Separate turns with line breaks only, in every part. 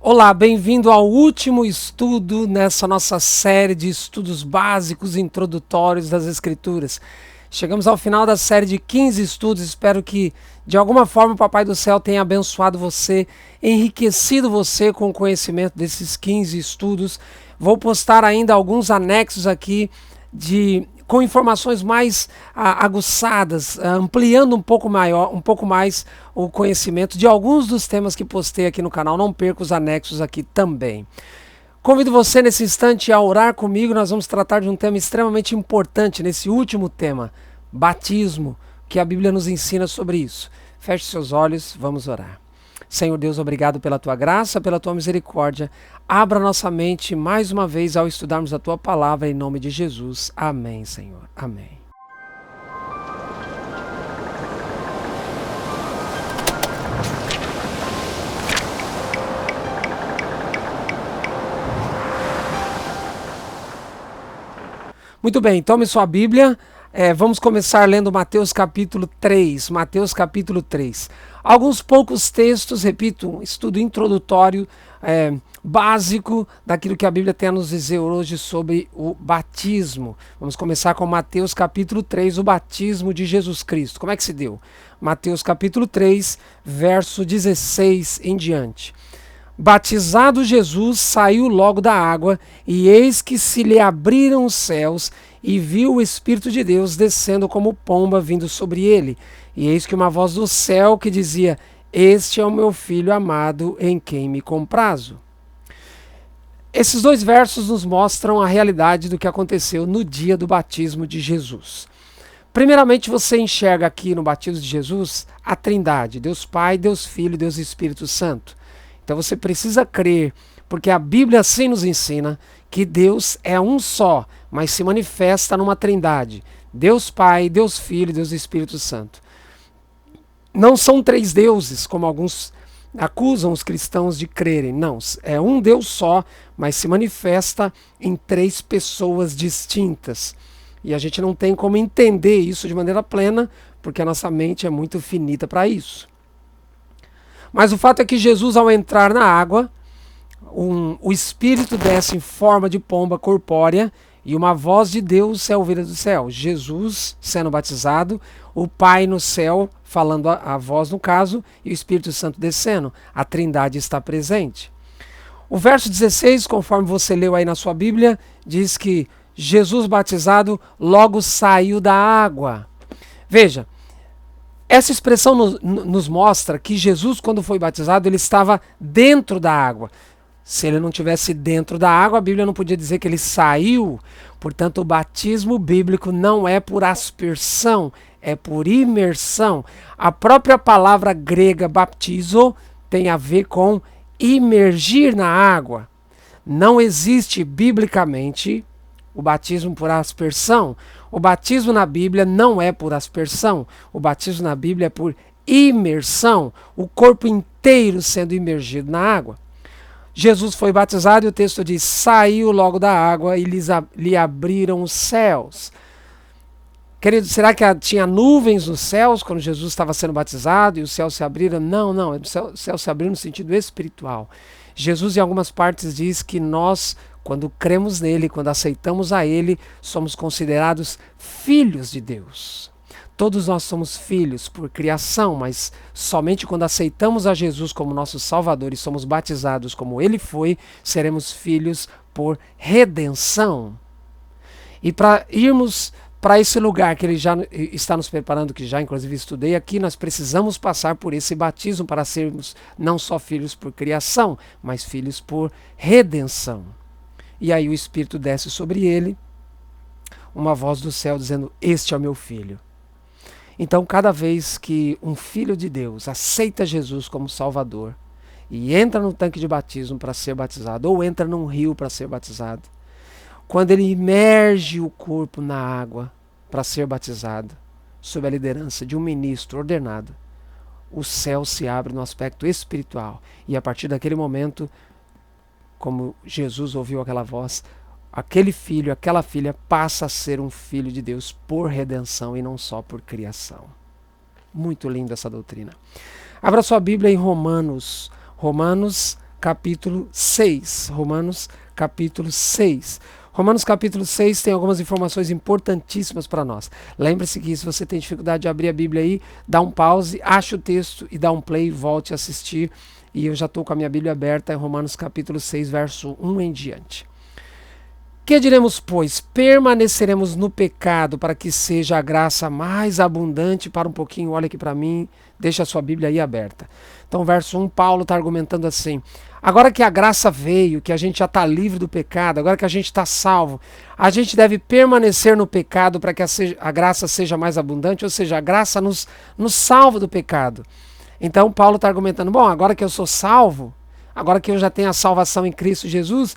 Olá, bem-vindo ao último estudo nessa nossa série de estudos básicos e introdutórios das Escrituras. Chegamos ao final da série de 15 estudos, espero que de alguma forma o Papai do Céu tenha abençoado você, enriquecido você com o conhecimento desses 15 estudos. Vou postar ainda alguns anexos aqui com informações mais aguçadas, ampliando um pouco mais o conhecimento de alguns dos temas que postei aqui no canal. Não perca os anexos aqui também. Convido você nesse instante a orar comigo. Nós vamos tratar de um tema extremamente importante nesse último tema, batismo, que a Bíblia nos ensina sobre isso. Feche seus olhos, vamos orar. Senhor Deus, obrigado pela tua graça, pela tua misericórdia. Abra nossa mente mais uma vez ao estudarmos a tua palavra em nome de Jesus. Amém, Senhor. Amém. Muito bem, tome sua Bíblia. Vamos começar lendo Mateus capítulo 3. Mateus capítulo 3. Alguns poucos textos, repito, um estudo introdutório, básico daquilo que a Bíblia tem a nos dizer hoje sobre o batismo. Vamos começar com Mateus capítulo 3, o batismo de Jesus Cristo. Como é que se deu? Mateus capítulo 3, verso 16 em diante. Batizado Jesus, saiu logo da água, e eis que se lhe abriram os céus, e viu o Espírito de Deus descendo como pomba vindo sobre ele. E eis que uma voz do céu que dizia: Este é o meu Filho amado, em quem me comprazo. Esses dois versos nos mostram a realidade do que aconteceu no dia do batismo de Jesus. Primeiramente, você enxerga aqui no batismo de Jesus a Trindade, Deus Pai, Deus Filho e Deus Espírito Santo. Então você precisa crer, porque a Bíblia assim nos ensina que Deus é um só, mas se manifesta numa trindade. Deus Pai, Deus Filho e Deus Espírito Santo. Não são três deuses, como alguns acusam os cristãos de crerem. Não, é um Deus só, mas se manifesta em três pessoas distintas. E a gente não tem como entender isso de maneira plena, porque a nossa mente é muito finita para isso. Mas o fato é que Jesus, ao entrar na água, o Espírito desce em forma de pomba corpórea e uma voz de Deus é ouvida do céu. Jesus sendo batizado, o Pai no céu falando a voz no caso e o Espírito Santo descendo. A Trindade está presente. O verso 16, conforme você leu aí na sua Bíblia, diz que Jesus batizado logo saiu da água. Veja, essa expressão nos mostra que Jesus, quando foi batizado, ele estava dentro da água. Se ele não estivesse dentro da água, a Bíblia não podia dizer que ele saiu. Portanto, o batismo bíblico não é por aspersão, é por imersão. A própria palavra grega baptizo tem a ver com imergir na água. Não existe biblicamente o batismo por aspersão. O batismo na Bíblia não é por aspersão. O batismo na Bíblia é por imersão. O corpo inteiro sendo imergido na água. Jesus foi batizado e o texto diz: saiu logo da água e lhe abriram os céus. Querido, será que tinha nuvens nos céus quando Jesus estava sendo batizado e os céus se abriram? Não, o céu se abriu no sentido espiritual. Jesus, em algumas partes, diz que nós, quando cremos nele, quando aceitamos a ele, somos considerados filhos de Deus. Todos nós somos filhos por criação, mas somente quando aceitamos a Jesus como nosso Salvador e somos batizados como ele foi, seremos filhos por redenção. E para irmos para esse lugar que ele já está nos preparando, que já inclusive estudei aqui, nós precisamos passar por esse batismo para sermos não só filhos por criação, mas filhos por redenção. E aí o Espírito desce sobre ele, uma voz do céu dizendo: Este é o meu filho. Então, cada vez que um filho de Deus aceita Jesus como Salvador e entra no tanque de batismo para ser batizado, ou entra num rio para ser batizado, quando ele imerge o corpo na água para ser batizado, sob a liderança de um ministro ordenado, o céu se abre no aspecto espiritual. E a partir daquele momento, como Jesus ouviu aquela voz, aquele filho, aquela filha passa a ser um filho de Deus por redenção e não só por criação. Muito linda essa doutrina. Abra sua Bíblia em Romanos capítulo 6. Romanos capítulo 6. Romanos capítulo 6 tem algumas informações importantíssimas para nós. Lembre-se que se você tem dificuldade de abrir a Bíblia aí, dá um pause, acha o texto e dá um play, volte a assistir. E eu já estou com a minha Bíblia aberta em Romanos capítulo 6, verso 1 em diante. Que diremos, pois? Permaneceremos no pecado para que seja a graça mais abundante para um pouquinho? Olha aqui para mim, deixa a sua Bíblia aí aberta. Então, verso 1, Paulo está argumentando assim: agora que a graça veio, que a gente já está livre do pecado, agora que a gente está salvo, a gente deve permanecer no pecado para que a graça seja mais abundante, ou seja, a graça nos salva do pecado. Então, Paulo está argumentando, bom, agora que eu sou salvo, agora que eu já tenho a salvação em Cristo Jesus,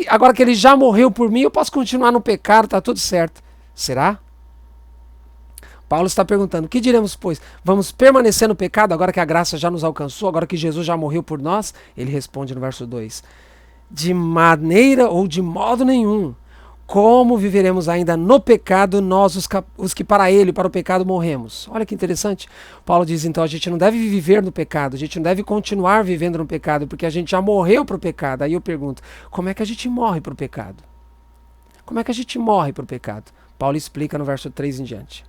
agora que ele já morreu por mim, eu posso continuar no pecado, está tudo certo. Será? Paulo está perguntando, o que diremos, pois? Vamos permanecer no pecado agora que a graça já nos alcançou, agora que Jesus já morreu por nós? Ele responde no verso 2, de maneira ou de modo nenhum. Como viveremos ainda no pecado, nós os que para ele, para o pecado, morremos? Olha que interessante. Paulo diz, então, a gente não deve viver no pecado, a gente não deve continuar vivendo no pecado, porque a gente já morreu para o pecado. Aí eu pergunto, como é que a gente morre para o pecado? Como é que a gente morre para o pecado? Paulo explica no verso 3 em diante.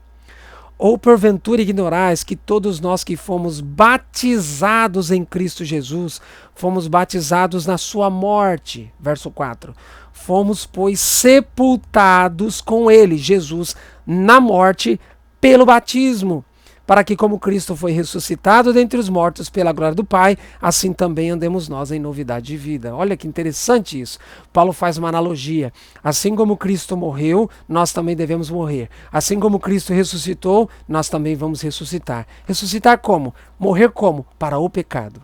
Ou porventura ignorais que todos nós que fomos batizados em Cristo Jesus, fomos batizados na sua morte. Verso 4. Fomos, pois, sepultados com ele, Jesus, na morte pelo batismo, para que como Cristo foi ressuscitado dentre os mortos pela glória do Pai, assim também andemos nós em novidade de vida. Olha que interessante isso. Paulo faz uma analogia. Assim como Cristo morreu, nós também devemos morrer. Assim como Cristo ressuscitou, nós também vamos ressuscitar. Ressuscitar como? Morrer como? Para o pecado.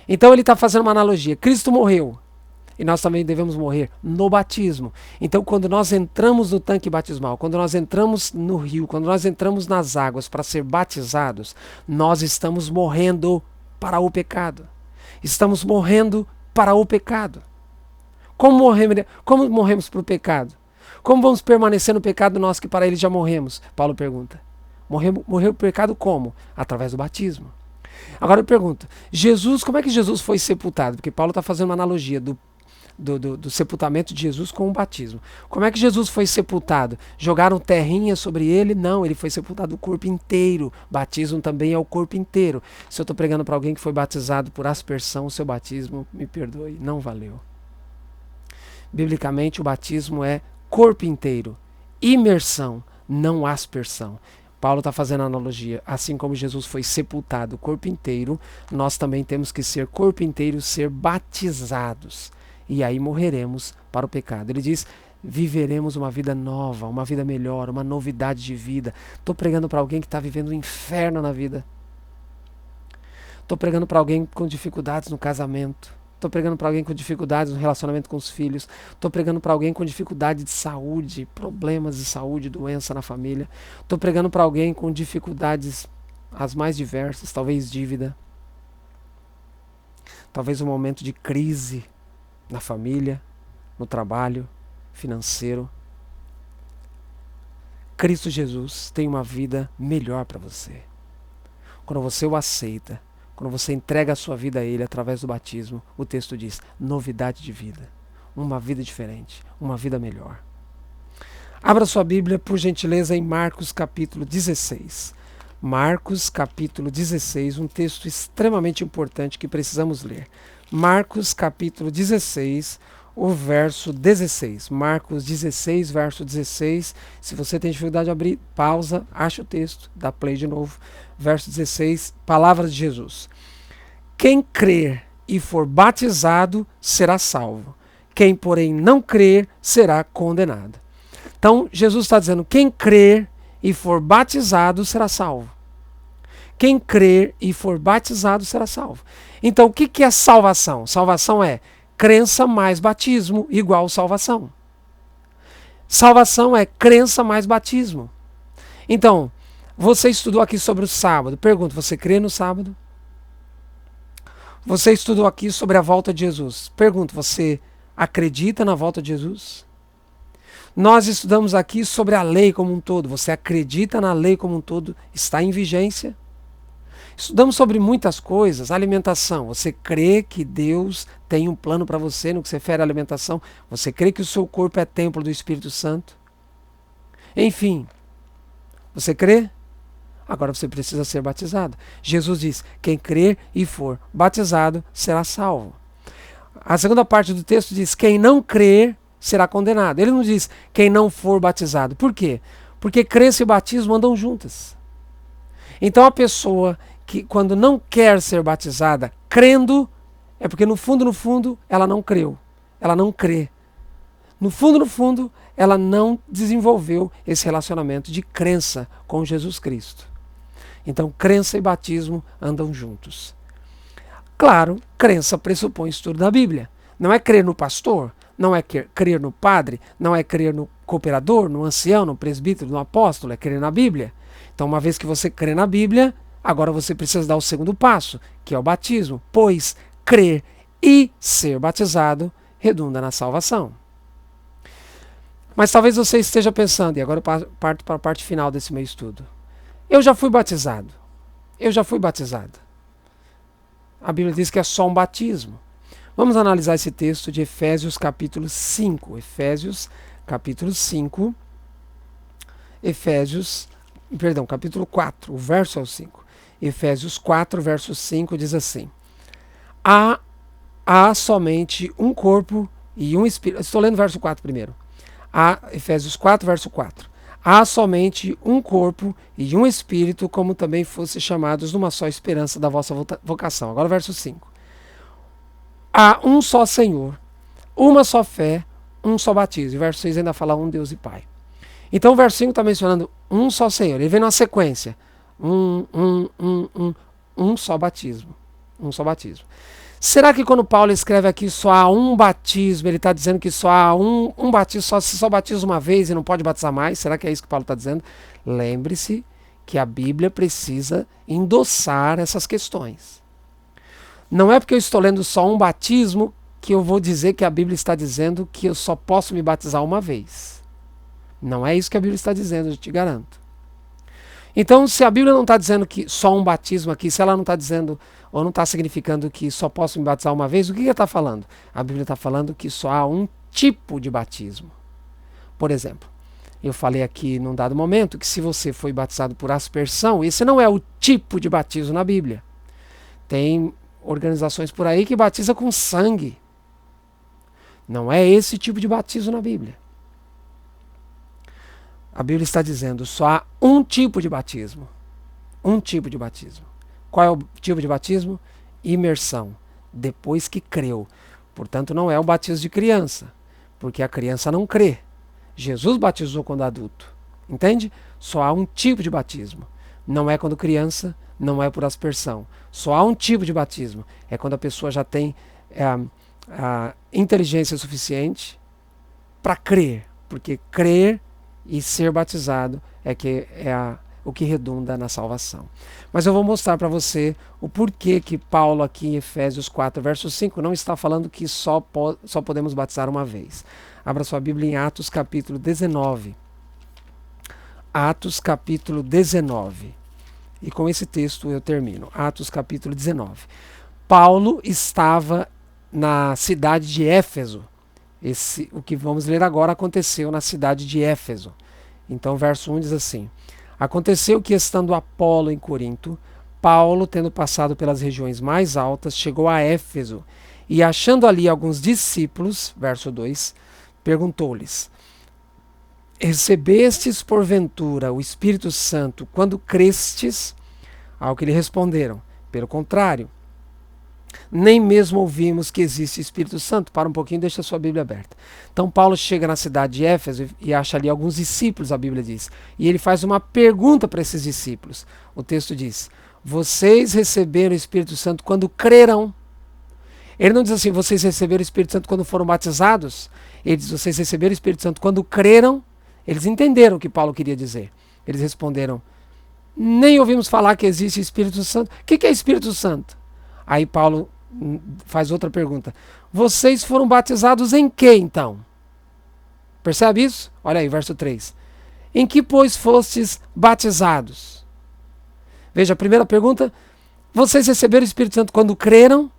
Então ele está fazendo uma analogia. Cristo morreu. E nós também devemos morrer no batismo. Então, quando nós entramos no tanque batismal, quando nós entramos no rio, quando nós entramos nas águas para ser batizados, nós estamos morrendo para o pecado. Estamos morrendo para o pecado. Como morremos para o pecado? Como vamos permanecer no pecado nós que para ele já morremos? Paulo pergunta. Morreu para o pecado como? Através do batismo. Agora eu pergunto, como é que Jesus foi sepultado? Porque Paulo está fazendo uma analogia do sepultamento de Jesus com o batismo. Como é que Jesus foi sepultado? Jogaram terrinha sobre ele? Não, ele foi sepultado o corpo inteiro. Batismo também é o corpo inteiro. Se eu estou pregando para alguém que foi batizado por aspersão, o seu batismo, me perdoe, não valeu. Biblicamente, o batismo é corpo inteiro. Imersão, não aspersão. Paulo está fazendo a analogia. Assim como Jesus foi sepultado o corpo inteiro, nós também temos que ser corpo inteiro, ser batizados. E aí morreremos para o pecado. Ele diz, viveremos uma vida nova, uma vida melhor, uma novidade de vida. Estou pregando para alguém que está vivendo um inferno na vida. Estou pregando para alguém com dificuldades no casamento. Estou pregando para alguém com dificuldades no relacionamento com os filhos. Estou pregando para alguém com dificuldade de saúde, problemas de saúde, doença na família. Estou pregando para alguém com dificuldades as mais diversas, talvez dívida. Talvez um momento de crise na família, no trabalho, financeiro. Cristo Jesus tem uma vida melhor para você. Quando você o aceita, quando você entrega a sua vida a Ele através do batismo, o texto diz, novidade de vida. Uma vida diferente, uma vida melhor. Abra sua Bíblia, por gentileza, em Marcos capítulo 16. Marcos capítulo 16, um texto extremamente importante que precisamos ler. Marcos capítulo 16, o verso 16. Marcos 16, verso 16. Se você tem dificuldade de abrir, pausa, acha o texto, dá play de novo. Verso 16, palavras de Jesus. Quem crer e for batizado será salvo. Quem, porém, não crer será condenado. Então, Jesus está dizendo, quem crer e for batizado será salvo. Quem crer e for batizado será salvo. Então, o que é salvação? Salvação é crença mais batismo igual salvação. Salvação é crença mais batismo. Então, você estudou aqui sobre o sábado. Pergunto, você crê no sábado? Você estudou aqui sobre a volta de Jesus. Pergunto, você acredita na volta de Jesus? Nós estudamos aqui sobre a lei como um todo. Você acredita na lei como um todo? Está em vigência? Estudamos sobre muitas coisas. Alimentação. Você crê que Deus tem um plano para você no que se refere à alimentação? Você crê que o seu corpo é templo do Espírito Santo? Enfim, você crê? Agora você precisa ser batizado. Jesus diz: quem crer e for batizado será salvo. A segunda parte do texto diz: quem não crer será condenado. Ele não diz quem não for batizado. Por quê? Porque crença e batismo andam juntas. Então a pessoa que quando não quer ser batizada crendo, é porque no fundo, ela não creu. Ela não crê. No fundo, ela não desenvolveu esse relacionamento de crença com Jesus Cristo. Então, crença e batismo andam juntos. Claro, crença pressupõe estudo da Bíblia. Não é crer no pastor, não é crer no padre, não é crer no cooperador, no ancião, no presbítero, no apóstolo, é crer na Bíblia. Então, uma vez que você crê na Bíblia, agora você precisa dar o segundo passo, que é o batismo, pois crer e ser batizado redunda na salvação. Mas talvez você esteja pensando, e agora eu parto para a parte final desse meu estudo. Eu já fui batizado. A Bíblia diz que é só um batismo. Vamos analisar esse texto de Efésios capítulo 5. Capítulo 4, o verso é o 5. Efésios 4, verso 5 diz assim: há somente um corpo e um espírito. Estou lendo o verso 4 primeiro. Efésios 4, verso 4. Há somente um corpo e um espírito, como também fossem chamados numa só esperança da vossa vocação. Agora o verso 5. Há um só Senhor, uma só fé, um só batismo. E o verso 6 ainda fala um Deus e Pai. Então o verso 5 está mencionando um só Senhor. Ele vem numa sequência. Um só batismo. Um só batismo. Será que quando Paulo escreve aqui só há um batismo, ele está dizendo que só há um batismo, só batiza uma vez e não pode batizar mais? Será que é isso que Paulo está dizendo? Lembre-se que a Bíblia precisa endossar essas questões. Não é porque eu estou lendo só um batismo que eu vou dizer que a Bíblia está dizendo que eu só posso me batizar uma vez. Não é isso que a Bíblia está dizendo, eu te garanto. Então, se a Bíblia não está dizendo que só um batismo aqui, se ela não está dizendo ou não está significando que só posso me batizar uma vez, o que ela está falando? A Bíblia está falando que só há um tipo de batismo. Por exemplo, eu falei aqui num dado momento que se você foi batizado por aspersão, esse não é o tipo de batismo na Bíblia. Tem organizações por aí que batizam com sangue. Não é esse tipo de batismo na Bíblia. A Bíblia está dizendo só há um tipo de batismo. Um tipo de batismo. Qual é o tipo de batismo? Imersão. Depois que creu. Portanto, não é o batismo de criança. Porque a criança não crê. Jesus batizou quando adulto. Entende? Só há um tipo de batismo. Não é quando criança, não é por aspersão. Só há um tipo de batismo. É quando a pessoa já tem a inteligência suficiente para crer. Porque crer e ser batizado o que redunda na salvação. Mas eu vou mostrar para você o porquê que Paulo aqui em Efésios 4, verso 5, não está falando que só podemos batizar uma vez. Abra sua Bíblia em Atos capítulo 19. Atos capítulo 19. E com esse texto eu termino. Atos capítulo 19. Paulo estava na cidade de Éfeso. O que vamos ler agora aconteceu na cidade de Éfeso. Então, verso 1 diz assim: aconteceu que, estando Apolo em Corinto, Paulo, tendo passado pelas regiões mais altas, chegou a Éfeso, e achando ali alguns discípulos, verso 2, perguntou-lhes: recebestes porventura o Espírito Santo quando crestes? Ao que lhe responderam: pelo contrário, nem mesmo ouvimos que existe Espírito Santo. Para um pouquinho, deixa a sua Bíblia aberta. Então Paulo chega na cidade de Éfeso e acha ali alguns discípulos, a Bíblia diz. E ele faz uma pergunta para esses discípulos. O texto diz: vocês receberam o Espírito Santo quando creram? Ele não diz assim: vocês receberam o Espírito Santo quando foram batizados? Ele diz: vocês receberam o Espírito Santo quando creram? Eles entenderam o que Paulo queria dizer. Eles responderam: nem ouvimos falar que existe Espírito Santo. O que é Espírito Santo? Aí Paulo faz outra pergunta: vocês foram batizados em que então? Percebe isso? Olha aí, verso 3. Em que, pois, fostes batizados? Veja, a primeira pergunta: Vocês receberam o Espírito Santo quando creram?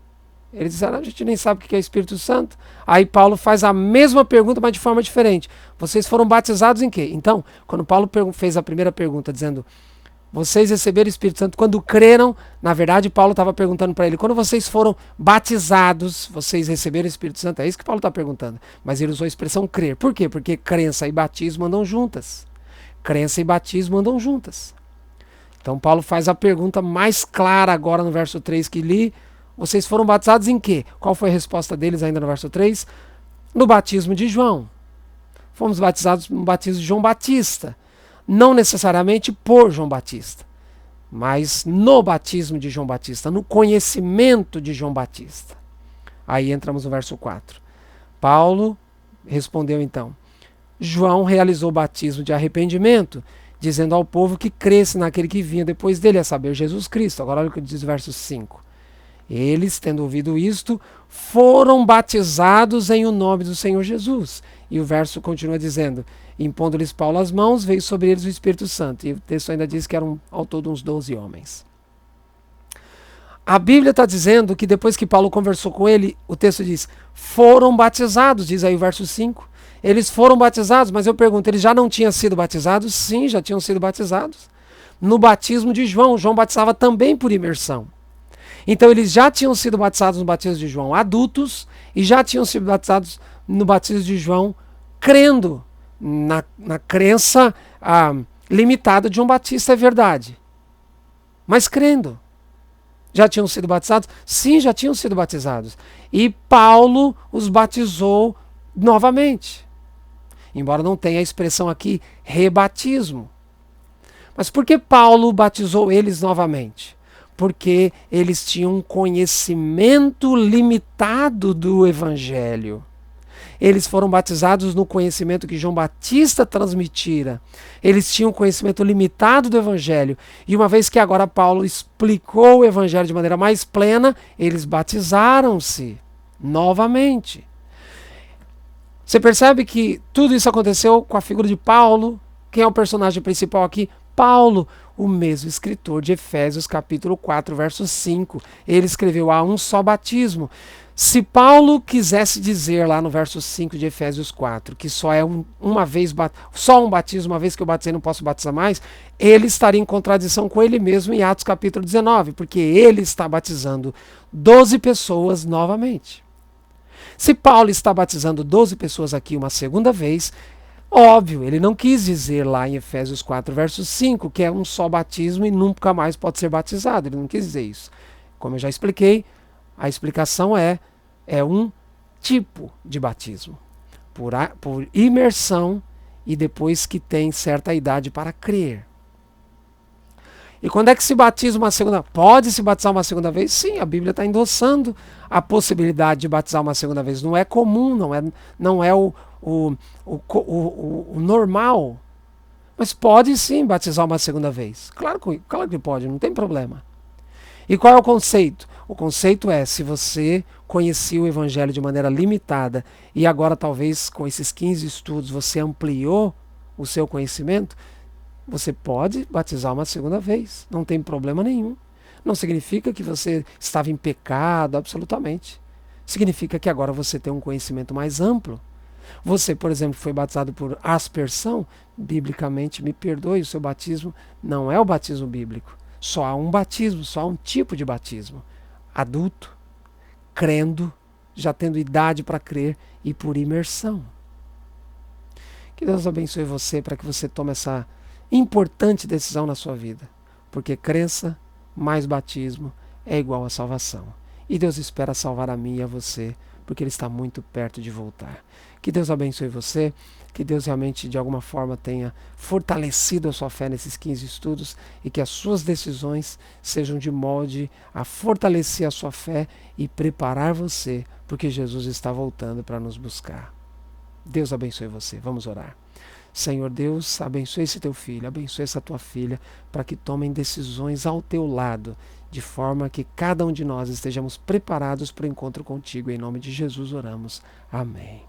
Eles disseram, a gente nem sabe o que é Espírito Santo. Aí Paulo faz a mesma pergunta, mas de forma diferente. Vocês foram batizados em quê? Então, quando Paulo fez a primeira pergunta, dizendo, vocês receberam o Espírito Santo quando creram, na verdade Paulo estava perguntando para ele, quando vocês foram batizados, vocês receberam o Espírito Santo? É isso que Paulo está perguntando. Mas ele usou a expressão crer. Por quê? Porque crença e batismo andam juntas. Crença e batismo andam juntas. Então Paulo faz a pergunta mais clara agora no verso 3 que li. Vocês foram batizados em quê? Qual foi a resposta deles ainda no verso 3? No batismo de João. Fomos batizados no batismo de João Batista. Não necessariamente por João Batista, mas no batismo de João Batista, no conhecimento de João Batista. Aí entramos no verso 4. Paulo respondeu então, João realizou o batismo de arrependimento, dizendo ao povo que cresce naquele que vinha depois dele, a saber, Jesus Cristo. Agora olha o que diz o verso 5. Eles, tendo ouvido isto, foram batizados em o nome do Senhor Jesus. E o verso continua dizendo, impondo-lhes Paulo as mãos, veio sobre eles o Espírito Santo. E o texto ainda diz que eram ao todo uns 12 homens. A Bíblia está dizendo que depois que Paulo conversou com ele, o texto diz, foram batizados, diz aí o verso 5. Eles foram batizados, mas eu pergunto, eles já não tinham sido batizados? Sim, já tinham sido batizados. No batismo de João, João batizava também por imersão. Então eles já tinham sido batizados no batismo de João adultos e já tinham sido batizados no batismo de João crendo na crença limitada de João Batista, é verdade. Mas crendo. Já tinham sido batizados? Sim, já tinham sido batizados. E Paulo os batizou novamente. Embora não tenha a expressão aqui rebatismo. Mas por que Paulo batizou eles novamente? Porque eles tinham um conhecimento limitado do Evangelho. Eles foram batizados no conhecimento que João Batista transmitira. Eles tinham um conhecimento limitado do Evangelho. E uma vez que agora Paulo explicou o Evangelho de maneira mais plena, eles batizaram-se novamente. Você percebe que tudo isso aconteceu com a figura de Paulo? Quem é o personagem principal aqui? Paulo, o mesmo escritor de Efésios capítulo 4, verso 5. Ele escreveu, há um só batismo. Se Paulo quisesse dizer lá no verso 5 de Efésios 4 que só é uma vez, só um batismo, uma vez que eu batizei não posso batizar mais, ele estaria em contradição com ele mesmo em Atos capítulo 19, porque ele está batizando 12 pessoas novamente. Se Paulo está batizando 12 pessoas aqui uma segunda vez, óbvio, ele não quis dizer lá em Efésios 4, verso 5, que é um só batismo e nunca mais pode ser batizado. Ele não quis dizer isso. Como eu já expliquei, a explicação é um tipo de batismo. Por imersão e depois que tem certa idade para crer. E quando é que se batiza uma segunda? Pode se batizar uma segunda vez? Sim, a Bíblia está endossando a possibilidade de batizar uma segunda vez. Não é comum, não é o normal. Mas pode sim batizar uma segunda vez. Claro que pode, não tem problema. E qual é o conceito? O conceito é, se você conhecia o Evangelho de maneira limitada e agora talvez com esses 15 estudos você ampliou o seu conhecimento, você pode batizar uma segunda vez, não tem problema nenhum. Não significa que você estava em pecado, absolutamente. Significa que agora você tem um conhecimento mais amplo. Você, por exemplo, foi batizado por aspersão, biblicamente, me perdoe, o seu batismo não é o batismo bíblico. Só há um batismo, só há um tipo de batismo. Adulto, crendo, já tendo idade para crer e por imersão. Que Deus abençoe você para que você tome essa importante decisão na sua vida, porque crença mais batismo é igual a salvação. E Deus espera salvar a mim e a você, porque Ele está muito perto de voltar. Que Deus abençoe você, que Deus realmente de alguma forma tenha fortalecido a sua fé nesses 15 estudos e que as suas decisões sejam de molde a fortalecer a sua fé e preparar você, porque Jesus está voltando para nos buscar. Deus abençoe você. Vamos orar. Senhor Deus, abençoe esse teu filho, abençoe essa tua filha, para que tomem decisões ao teu lado, de forma que cada um de nós estejamos preparados para o encontro contigo. Em nome de Jesus oramos. Amém.